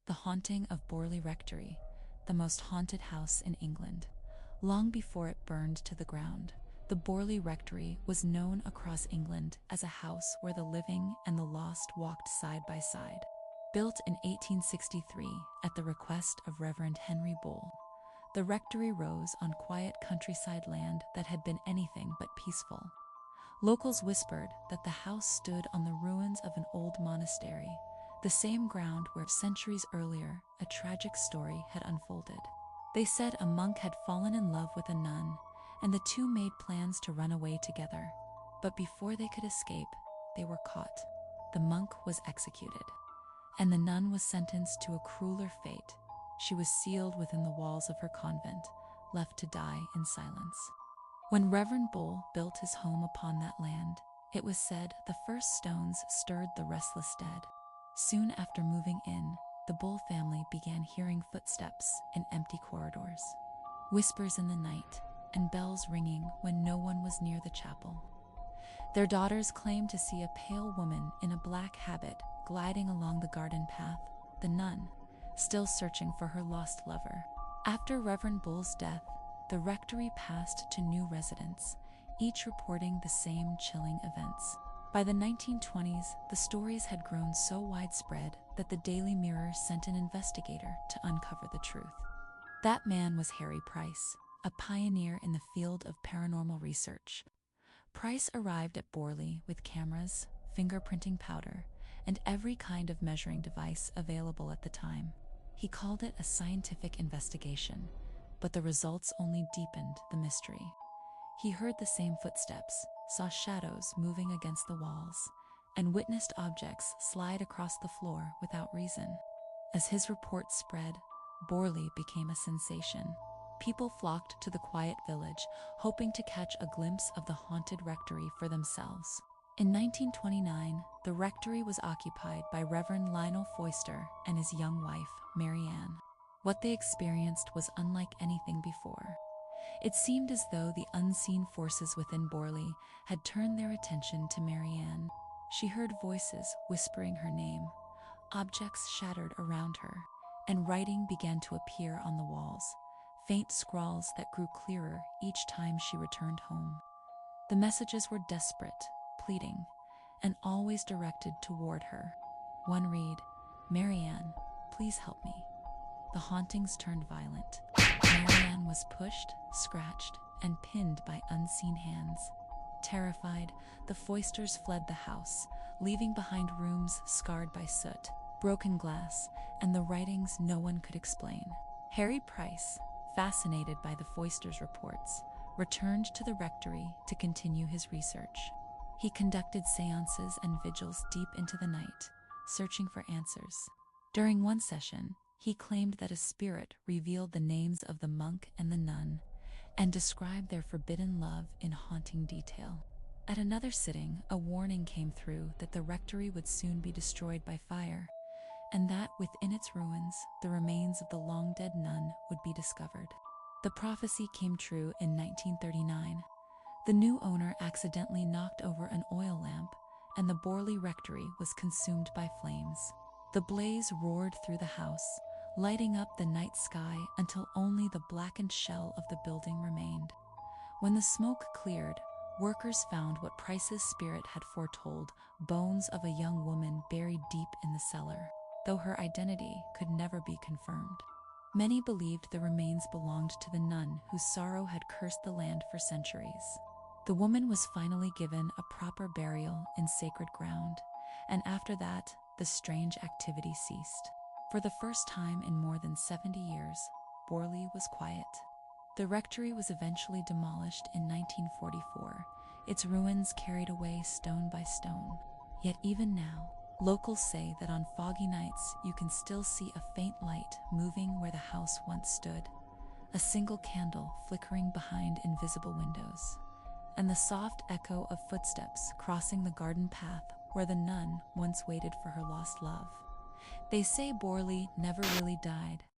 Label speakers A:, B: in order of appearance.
A: the haunting of Borley Rectory, the most haunted house in England. Long before it burned to the ground, the Borley Rectory was known across England as a house where the living and the lost walked side by side. Built in 1863 at the request of Reverend Henry Bull, the rectory rose on quiet countryside land that had been anything but peaceful. Locals whispered that the house stood on the ruins of an old monastery, the same ground where centuries earlier a tragic story had unfolded. They said a monk had fallen in love with a nun, and the two made plans to run away together. But before they could escape, they were caught. The monk was executed, and the nun was sentenced to a crueler fate. She was sealed within the walls of her convent, left to die in silence. When Reverend Bull built his home upon that land, it was said the first stones stirred the restless dead. Soon after moving in, the Bull family began hearing footsteps in empty corridors, whispers in the night, and bells ringing when no one was near the chapel. Their daughters claimed to see a pale woman in a black habit gliding along the garden path, the nun, still searching for her lost lover. After Reverend Bull's death, the rectory passed to new residents, each reporting the same chilling events. By the 1920s, the stories had grown so widespread that the Daily Mirror sent an investigator to uncover the truth. That man was Harry Price, a pioneer in the field of paranormal research. Price arrived at Borley with cameras, fingerprinting powder, and every kind of measuring device available at the time. He called it a scientific investigation, but the results only deepened the mystery. He heard the same footsteps, saw shadows moving against the walls, and witnessed objects slide across the floor without reason. As his report spread, Borley became a sensation. People flocked to the quiet village, hoping to catch a glimpse of the haunted rectory for themselves. In 1929, the rectory was occupied by Reverend Lionel Foyster and his young wife, Mary Ann. What they experienced was unlike anything before. It seemed as though the unseen forces within Borley had turned their attention to Mary Ann. She heard voices whispering her name, objects shattered around her, and writing began to appear on the walls, faint scrawls that grew clearer each time she returned home. The messages were desperate, pleading, and always directed toward her. One read, "Mary Ann, please help me." The hauntings turned violent. Mary Ann was pushed, scratched, and pinned by unseen hands. Terrified, the Foysters fled the house, leaving behind rooms scarred by soot, broken glass, and the writings no one could explain. Harry Price, fascinated by the Foysters' reports, returned to the rectory to continue his research. He conducted seances and vigils deep into the night, searching for answers. During one session, he claimed that a spirit revealed the names of the monk and the nun, and described their forbidden love in haunting detail. At another sitting, a warning came through that the rectory would soon be destroyed by fire, and that within its ruins, the remains of the long-dead nun would be discovered. The prophecy came true in 1939. The new owner accidentally knocked over an oil lamp, and the Borley Rectory was consumed by flames. The blaze roared through the house, lighting up the night sky until only the blackened shell of the building remained. When the smoke cleared, workers found what Price's spirit had foretold: bones of a young woman buried deep in the cellar, though her identity could never be confirmed. Many believed the remains belonged to the nun whose sorrow had cursed the land for centuries. The woman was finally given a proper burial in sacred ground, and after that, the strange activity ceased. For the first time in more than 70 years, Borley was quiet. The rectory was eventually demolished in 1944, its ruins carried away stone by stone. Yet even now, locals say that on foggy nights you can still see a faint light moving where the house once stood, a single candle flickering behind invisible windows, and the soft echo of footsteps crossing the garden path where the nun once waited for her lost love. They say Borley never really died,